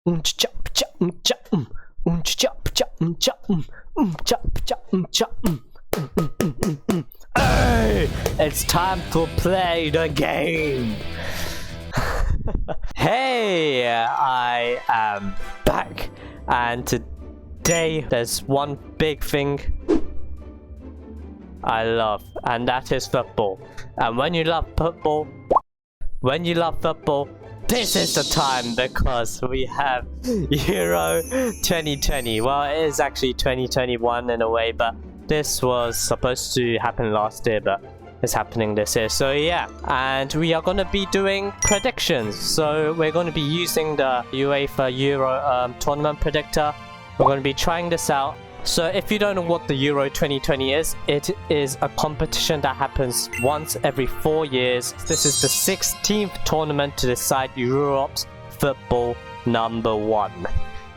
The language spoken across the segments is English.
Hey, it's time to play the game. Hey, I am back, and today there's one big thing I love, and that is football. And when you love football, this is the time, because we have Euro 2020. Well, it is actually 2021 in a way, but this was supposed to happen last year, but it's happening this year. So yeah, and we are going to be doing predictions. So we're going to be using the UEFA Euro tournament predictor. We're going to be trying this out. So if you don't know what the Euro 2020 is, it is a competition that happens once every 4 years. This is the 16th tournament to decide Europe's football number 1.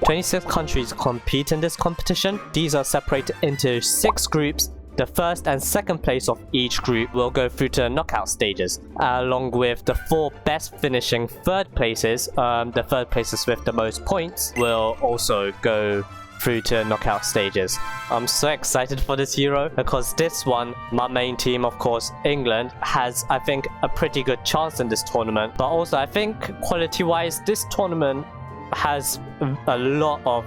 26 countries compete in this competition. These are separated into 6 groups. The first and second place of each group will go through to the knockout stages, along with the 4 best finishing third places. The third places with the most points will also go through to knockout stages. I'm so excited for this Euro, because this one, my main team, of course, England, has, I think, a pretty good chance in this tournament. But also, I think quality-wise, this tournament has a lot of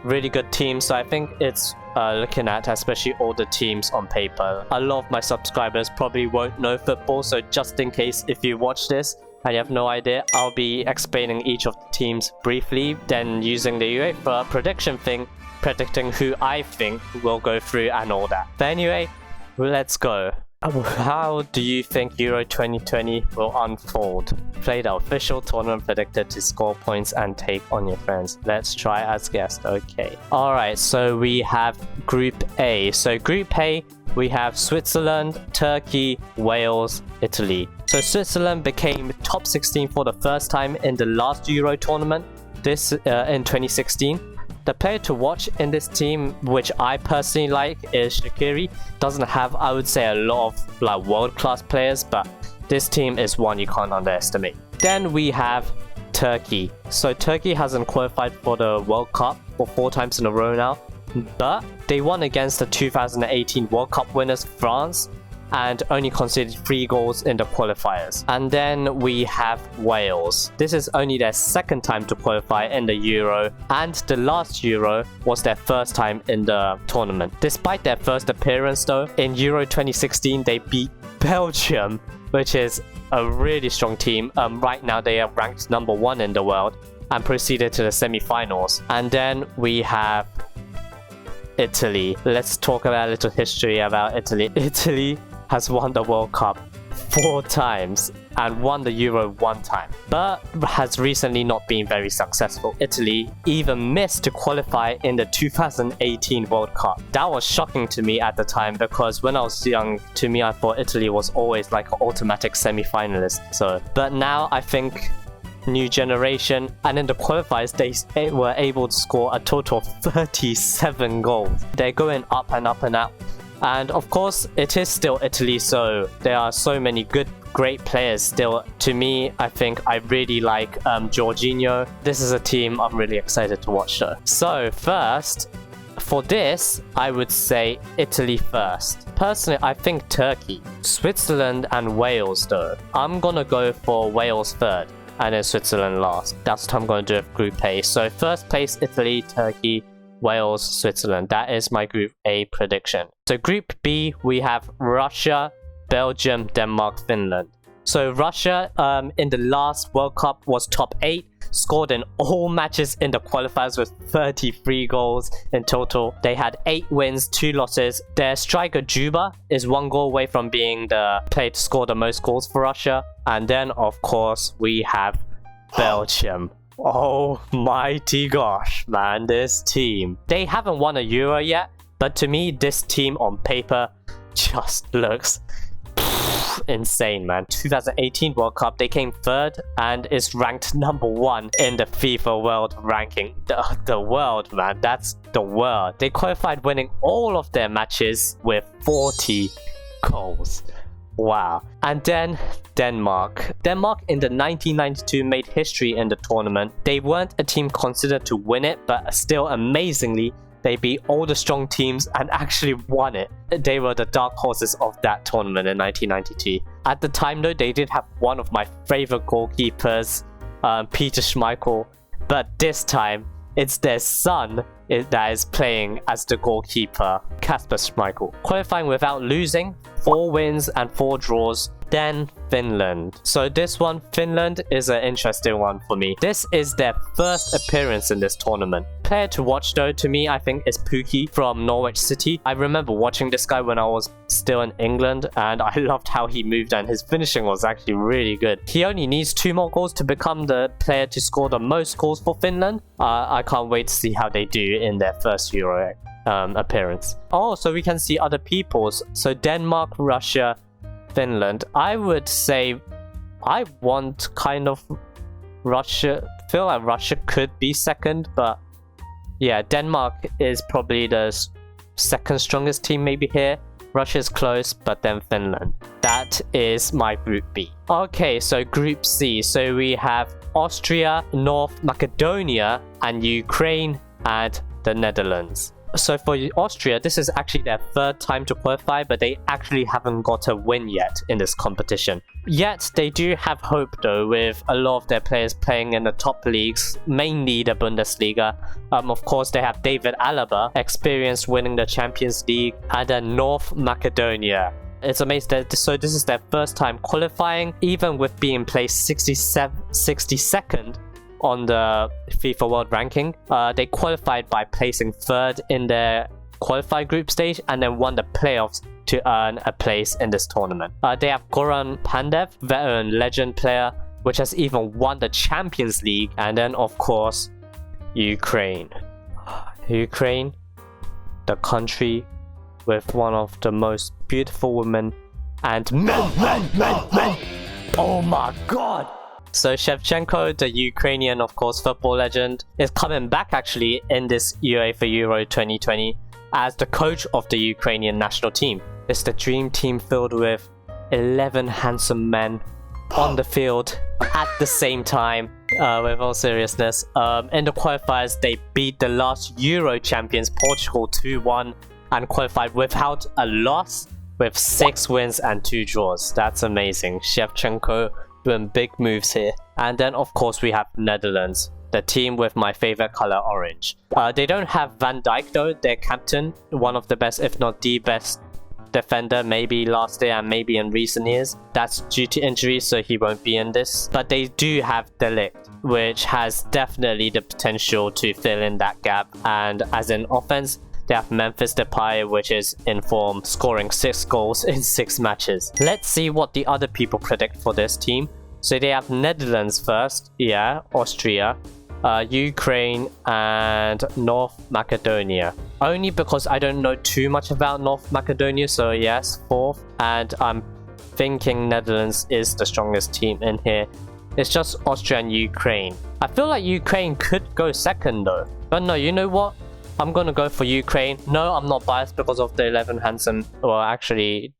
really good teams. So I think it's looking at especially all the teams on paper. A lot of my subscribers probably won't know football, so just in case if you watch this and you have no idea, I'll be explaining each of the teams briefly, then using the UEFA prediction thing, predicting who I think will go through and all that. But anyway, let's go. How do you think Euro 2020 will unfold? Play the official tournament predictor to score points and take on your friends. Let's try as guest. Okay. Alright, so we have Group A. So Group A, we have Switzerland, Turkey, Wales, Italy. So Switzerland became top 16 for the first time in the last Euro tournament, this in 2016. The player to watch in this team, which I personally like, is Shaqiri. Doesn't have, I would say, a lot of like world-class players, but this team is one you can't underestimate. Then we have Turkey. So Turkey hasn't qualified for the World Cup for 4 times in a row now, but they won against the 2018 World Cup winners France, and only conceded 3 goals in the qualifiers. And then we have Wales. This is only their 2nd time to qualify in the Euro, and the last Euro was their 1st time in the tournament. Despite their first appearance though, in Euro 2016 they beat Belgium, which is a really strong team. Right now they are ranked number 1 in the world, and proceeded to the semi-finals. And then we have Italy. Let's talk about a little history about Italy. Italy has won the World Cup 4 times and won the Euro 1 time, but has recently not been very successful. Italy even missed to qualify in the 2018 World Cup. That was shocking to me at the time, because when I was young, to me I thought Italy was always like an automatic semi-finalist. So, but now I think new generation, and in the qualifiers they were able to score a total of 37 goals. They're going up and up and up. And of course, it is still Italy, so there are so many great players still. To me, I think I really like Jorginho. This is a team I'm really excited to watch though. So first, for this, I would say Italy first. Personally, I think Turkey, Switzerland and Wales though. I'm gonna go for Wales 3rd and then Switzerland last. That's what I'm gonna do with Group A. So first place, Italy, Turkey, Wales, Switzerland. That is my Group A prediction. So Group B, we have Russia, Belgium, Denmark, Finland. So Russia in the last World Cup was top 8, scored in all matches in the qualifiers with 33 goals in total. They had 8 wins, 2 losses. Their striker Juba is 1 goal away from being the player to score the most goals for Russia. And then of course we have Belgium. Oh mighty gosh, man, this team. They haven't won a Euro yet, but to me, this team on paper just looks insane, man. 2018 World Cup, they came 3rd and is ranked number 1 in the FIFA World Ranking. The world, man, that's the world. They qualified winning all of their matches with 40 goals. Wow. And then Denmark. Denmark in the 1992 made history in the tournament. They weren't a team considered to win it, but still amazingly, they beat all the strong teams and actually won it. They were the dark horses of that tournament in 1992. At the time though, they did have one of my favorite goalkeepers, Peter Schmeichel, but this time it's their son that is playing as the goalkeeper, Kasper Schmeichel. Qualifying without losing, 4 wins and 4 draws. Then Finland. So this one, Finland, is an interesting one for me. This is their first appearance in this tournament. Player to watch though, to me, I think is Pukki from Norwich City. I remember watching this guy when I was still in England, and I loved how he moved, and his finishing was actually really good. He only needs 2 more goals to become the player to score the most goals for Finland. I can't wait to see how they do in their first Euro appearance. Oh, so we can see other people's. So Denmark, Russia, Finland. I would say I want kind of Russia. Feel like Russia could be second, but yeah, Denmark is probably the second strongest team maybe here. Russia's close, but then Finland. That is my Group B. Okay, so Group C. So we have Austria, North Macedonia, and Ukraine, and the Netherlands. So for Austria, this is actually their 3rd time to qualify, but they actually haven't got a win yet in this competition. Yet they do have hope though, with a lot of their players playing in the top leagues, mainly the Bundesliga. Of course, they have David Alaba, experienced winning the Champions League, and then North Macedonia. It's amazing that so this is their 1st time qualifying, even with being placed 62nd on the FIFA World Ranking. They qualified by placing 3rd in their qualified group stage and then won the playoffs to earn a place in this tournament. They have Goran Pandev, veteran legend player, which has even won the Champions League. And then of course, Ukraine. Ukraine, the country with one of the most beautiful women and men. Oh my god! So Shevchenko, the Ukrainian, of course, football legend, is coming back actually in this UEFA Euro 2020 as the coach of the Ukrainian national team. It's the dream team filled with 11 handsome men on the field at the same time. With all seriousness, in the qualifiers, they beat the last Euro champions Portugal 2-1 and qualified without a loss with 6 wins and 2 draws. That's amazing. Shevchenko doing big moves here. And then of course we have Netherlands, the team with my favorite color, orange. They don't have Van Dijk though, their captain, one of the best, if not the best defender, maybe last year and maybe in recent years. That's due to injury, so he won't be in this. But they do have De Ligt, which has definitely the potential to fill in that gap. And as in offense, they have Memphis Depay, which is in form, scoring 6 goals in 6 matches. Let's see what the other people predict for this team. So they have Netherlands first, yeah, Austria, Ukraine, and North Macedonia. Only because I don't know too much about North Macedonia, so yes, 4th. And I'm thinking Netherlands is the strongest team in here. It's just Austria and Ukraine. I feel like Ukraine could go second though. But no, you know what? I'm gonna go for Ukraine. No, I'm not biased because of the 11 handsome. Well, actually,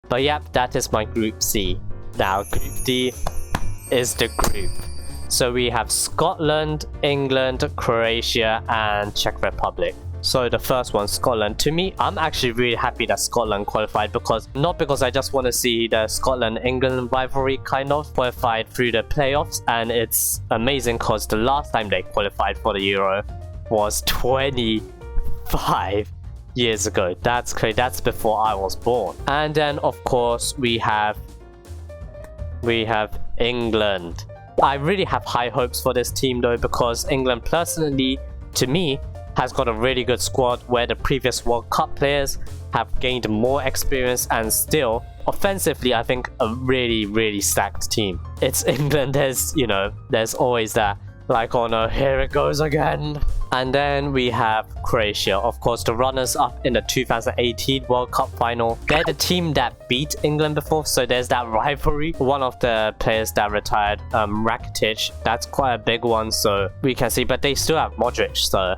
but yeah, that is my Group C. Now, Group D is the group. So we have Scotland, England, Croatia, and Czech Republic. So the first one, Scotland. To me, I'm actually really happy that Scotland qualified, because not because I just want to see the Scotland-England rivalry kind of qualified through the playoffs, and it's amazing because the last time they qualified for the Euro was 25 years ago. That's crazy. That's before I was born. And then of course we have England. I really have high hopes for this team though, because England personally, to me, has got a really good squad where the previous World Cup players have gained more experience, and still offensively I think a really stacked team. It's England, there's always that, like, oh no, here it goes again. And then we have Croatia, of course, the runners-up in the 2018 World Cup final. They're the team that beat England before, so there's that rivalry. One of the players that retired, Rakitic, that's quite a big one, so we can see. But they still have Modric, so,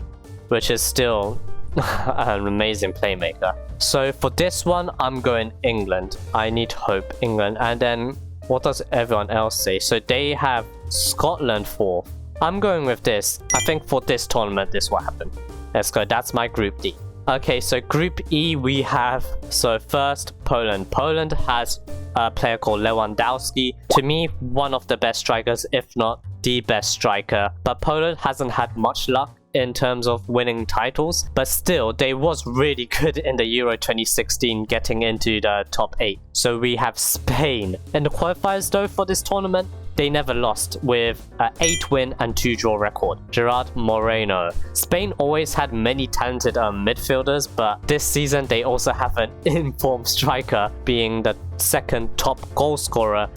which is still An amazing playmaker. So for this one, I'm going England. I need hope, England. And then what does everyone else say? So they have Scotland 4. I'm going with this. I think for this tournament, this will happen. Let's go. That's my Group D. Okay, so Group E we have, so first, Poland. Poland has a player called Lewandowski. To me, one of the best strikers, if not the best striker. But Poland hasn't had much luck in terms of winning titles, but still they was really good in the Euro 2016, getting into the top 8. So we have Spain in the qualifiers though. For this tournament they never lost, with an 8 win and 2 draw record. Gerard Moreno. Spain always had many talented midfielders, but this season they also have an informed striker, being the second top goal scorer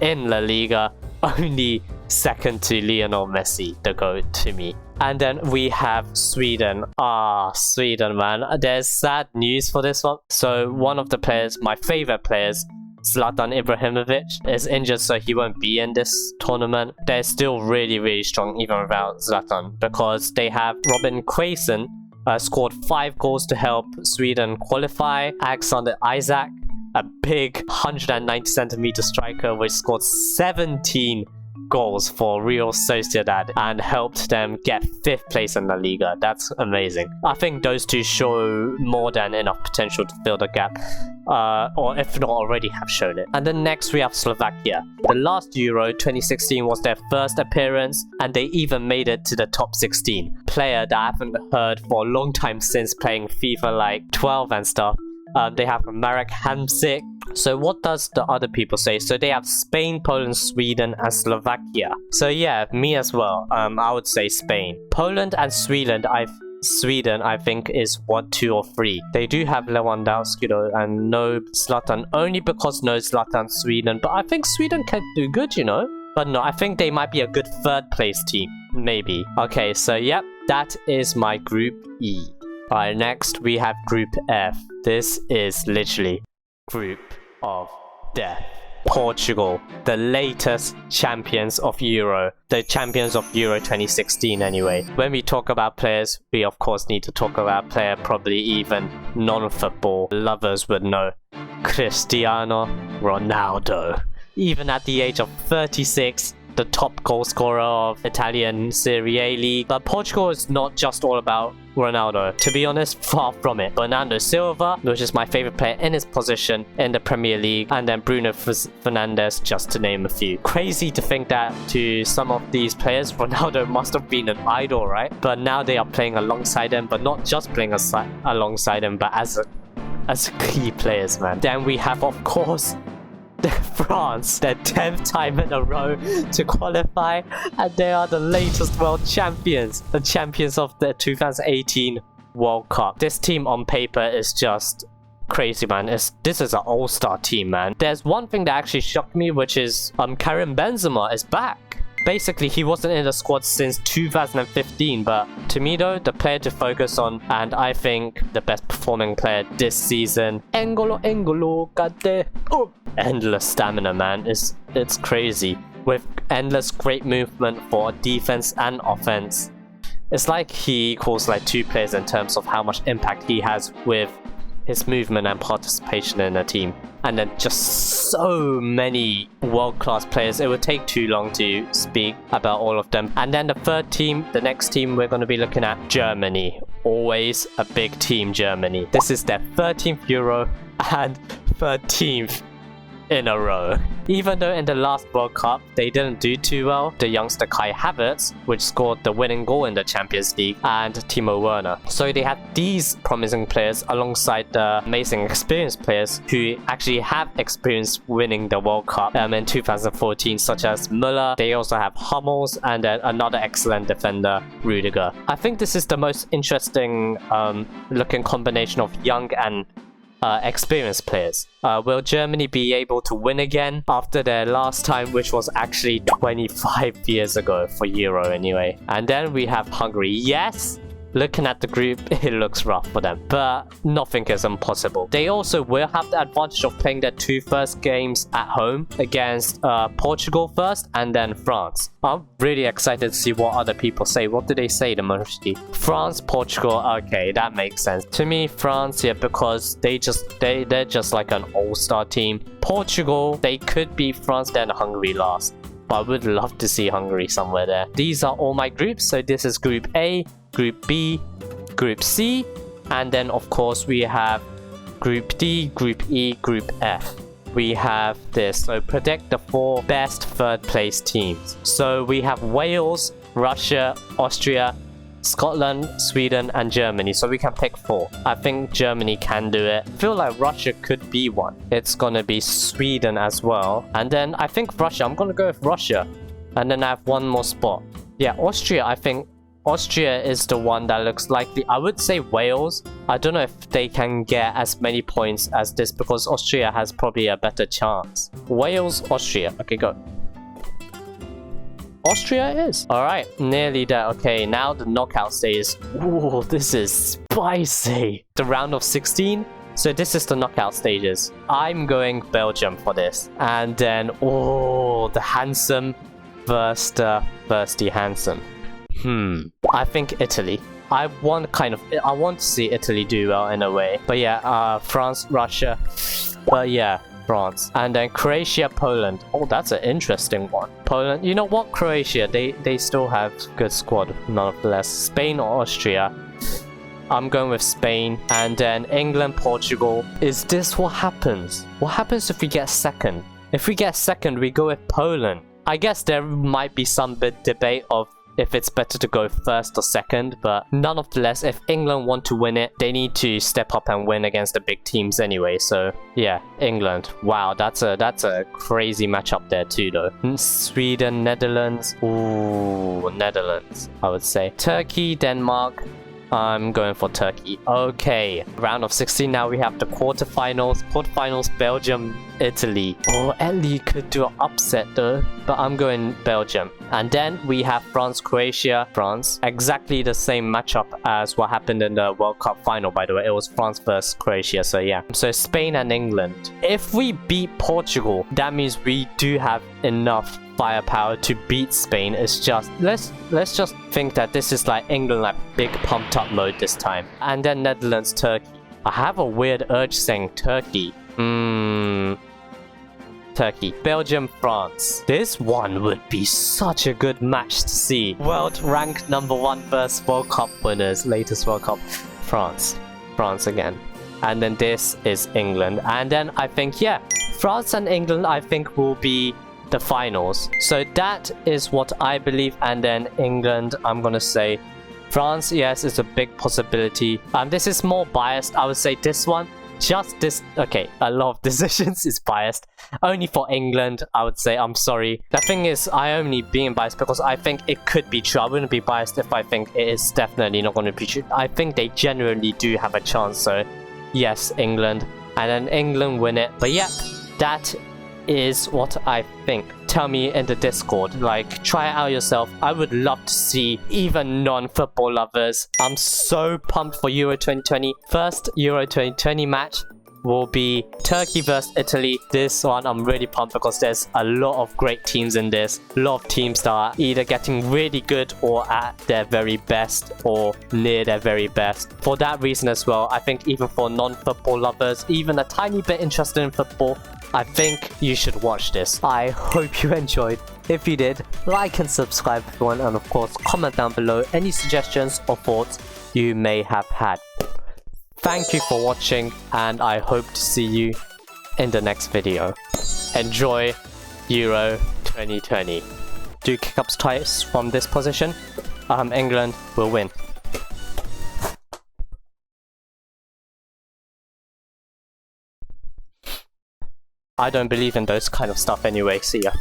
in La Liga, only second to Lionel Messi, the GOAT to me. And then we have Sweden. Sweden, man. There's sad news for this one. So one of the players, my favorite players, Zlatan Ibrahimovic, is injured, so he won't be in this tournament. They're still really strong even without Zlatan, because they have Robin Quaison, scored 5 goals to help Sweden qualify. Alexander Isak, a big 190 centimeter striker, which scored 17 goals for Real Sociedad and helped them get 5th place in La Liga. That's amazing. I think those two show more than enough potential to fill the gap, or if not already have shown it. And then next we have Slovakia. The last Euro 2016 was their first appearance, and they even made it to the top 16. Player that I haven't heard for a long time since playing FIFA like 12 and stuff. They have Marek Hamsik. So what does the other people say? So they have Spain, Poland, Sweden, and Slovakia. So yeah, me as well. I would say Spain. Poland and Sweden, I think is 1, 2, or 3. They do have Lewandowski though, and no Zlatan, only because no Zlatan Sweden. But I think Sweden can do good, you know. But no, I think they might be a good 3rd place team, maybe. Okay, so yep, that is my Group E. Alright, next we have Group F. This is literally Group of Death. Portugal, the latest champions of Euro. The champions of Euro 2016 anyway. When we talk about players, we of course need to talk about a player probably even non-football lovers would know. Cristiano Ronaldo. Even at the age of 36, the top goal scorer of Italian Serie A league. But Portugal is not just all about Ronaldo. To be honest, far from it. Bernardo Silva, which is my favorite player in his position in the Premier League, and then Bruno Fernandes, just to name a few. Crazy to think that to some of these players, Ronaldo must have been an idol, right? But now they are playing alongside him, but not just playing alongside him, but as key players, man. Then we have, of course, France, their 10th time in a row to qualify, and they are the latest world champions, the champions of the 2018 World Cup. This team on paper is just crazy, man. This is an all-star team, man. There's one thing that actually shocked me, which is Karim Benzema is back. Basically, he wasn't in the squad since 2015, but to me though, the player to focus on, and I think the best performing player this season, N'Golo Kante. Oh, endless stamina, man. It's crazy, with endless great movement for defense and offense. It's like he equals like 2 players in terms of how much impact he has with his movement and participation in a team. And then just so many world-class players. It would take too long to speak about all of them. And then the 3rd team, the next team we're going to be looking at, Germany. Always a big team, Germany. This is their 13th Euro and 13th in a row. Even though in the last World Cup they didn't do too well, the youngster Kai Havertz, which scored the winning goal in the Champions League, and Timo Werner. So they had these promising players alongside the amazing experienced players who actually have experience winning the World Cup in 2014, such as Müller. They also have Hummels, and then another excellent defender, Rudiger. I think this is the most interesting looking combination of young and experienced players. Will Germany be able to win again after their last time, which was actually 25 years ago for Euro anyway? And then we have Hungary. Yes, looking at the group, it looks rough for them, but nothing is impossible. They also will have the advantage of playing their 2 first games at home against Portugal first and then France. I'm really excited to see what other people say. What do they say the most? France, Portugal, okay, that makes sense. To me, France, yeah, because they're just like an all-star team. Portugal, they could be France, then Hungary last. But I would love to see Hungary somewhere there. These are all my groups. So this is Group A, Group B, Group C, and then of course we have Group D, Group E, Group F. We have this. So predict the 4 best 3rd place teams. So we have Wales, Russia, Austria, Scotland, Sweden, and Germany. So we can pick 4. I think Germany can do it. I feel like Russia could be one. It's gonna be Sweden as well. And then I think Russia. I'm gonna go with Russia. And then I have one more spot. Yeah, Austria. I think Austria is the one that looks likely. I would say Wales. I don't know if they can get as many points as this because Austria has probably a better chance. Wales, Austria. Okay, go. Austria is. Alright, nearly there. Okay, now the knockout stage. Ooh, this is spicy. The round of 16. So this is the knockout stages. I'm going Belgium for this. And then, oh, the handsome versus the handsome. I think Italy. I want to see Italy do well in a way. But yeah, France, Russia. But yeah, France. And then Croatia, Poland. Oh, that's an interesting one. Poland, you know what? Croatia, they still have good squad nonetheless. Spain or Austria. I'm going with Spain. And then England, Portugal. Is this what happens? What happens if we get second? If we get second, we go with Poland. I guess there might be some bit debate of if it's better to go first or second, but nonetheless, if England want to win it, they need to step up and win against the big teams anyway. So yeah, England. Wow, that's a crazy matchup there too, though. Sweden, Netherlands. Ooh, Netherlands, I would say. Turkey, Denmark. I'm going for Turkey. Okay, round of 16. Now we have the quarterfinals. Quarterfinals, Belgium, Italy. Oh, Italy could do an upset though, but I'm going Belgium. And then we have France, Croatia, France. Exactly the same matchup as what happened in the World Cup final, by the way. It was France versus Croatia, so yeah. So Spain and England. If we beat Portugal, that means we do have enough firepower to beat Spain. It's just let's just think that this is like England, like big pumped up mode this time. And then Netherlands, Turkey. I have a weird urge saying Turkey. Turkey. Belgium, France. This one would be such a good match to see. World ranked #1 versus World Cup winners, latest World Cup. France. France again. And then this is England. And then I think, yeah, France and England I think will be the finals. So that is what I believe. And then England, I'm gonna say France, yes, it's a big possibility. This is more biased. I would say this one, just this. Okay, a lot of decisions is biased. Only for England, I would say. I'm sorry. The thing is, I only being biased because I think it could be true. I wouldn't be biased if I think it is definitely not going to be true. I think they genuinely do have a chance. So yes, England. And then England win it. But yeah, that is what I think. Tell me in the Discord, like, try it out yourself. I would love to see even non-football lovers. I'm so pumped for Euro 2020. First Euro 2020 match will be Turkey versus Italy. This one I'm really pumped because there's a lot of great teams in this. A lot of teams that are either getting really good or at their very best or near their very best. For that reason as well, I think even for non-football lovers, even a tiny bit interested in football, I think you should watch this. I hope you enjoyed. If you did, like and subscribe everyone, and of course comment down below any suggestions or thoughts you may have had. Thank you for watching, and I hope to see you in the next video. Enjoy Euro 2020. Do kick-ups twice from this position. England will win. I don't believe in those kind of stuff anyway, see ya.